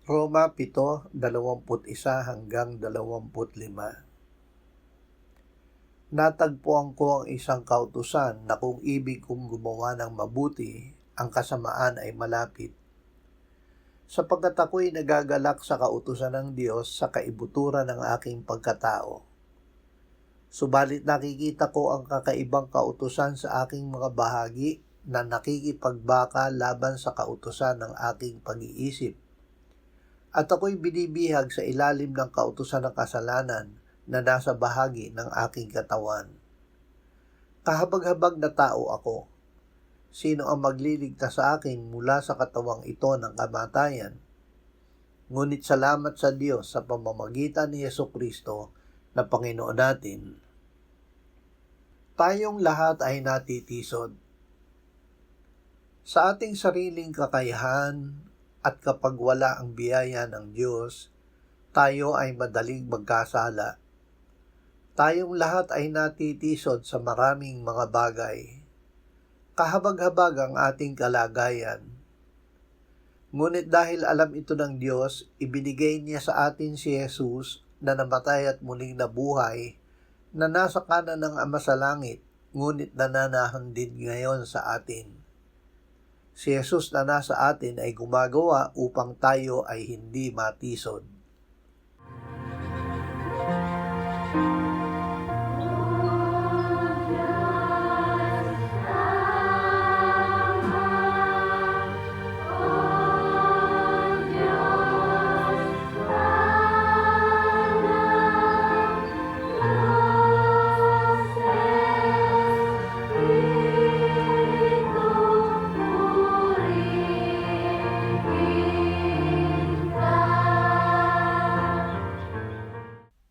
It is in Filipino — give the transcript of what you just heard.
Roma 7:21-25. Natagpuan ko ang isang kautusan na kung ibig kong gumawa ng mabuti, ang kasamaan ay malapit. Sapagkat ako'y nagagalak sa kautusan ng Diyos sa kaibuturan ng aking pagkatao. Subalit nakikita ko ang kakaibang kautusan sa aking mga bahagi na nakikipagbaka laban sa kautusan ng aking pag-iisip. At ako'y binibihag sa ilalim ng kautusan ng kasalanan na nasa bahagi ng aking katawan. Kahabag-habag na tao ako. Sino ang magliligtas sa akin mula sa katawang ito ng kamatayan? Ngunit salamat sa Diyos sa pamamagitan ni Jesucristo na Panginoon natin. Tayong lahat ay natitisod. Sa ating sariling kakayahan at kapag wala ang biyaya ng Diyos, tayo ay madaling magkasala. Tayong lahat ay natitisod sa maraming mga bagay. Kahabag-habag ang ating kalagayan. Ngunit dahil alam ito ng Diyos, ibinigay niya sa atin si Jesus na namatay at muling nabuhay, na nasa kanan ng Ama sa langit, ngunit nananahan din ngayon sa atin. Si Jesus na nasa atin ay gumagawa upang tayo ay hindi matisod.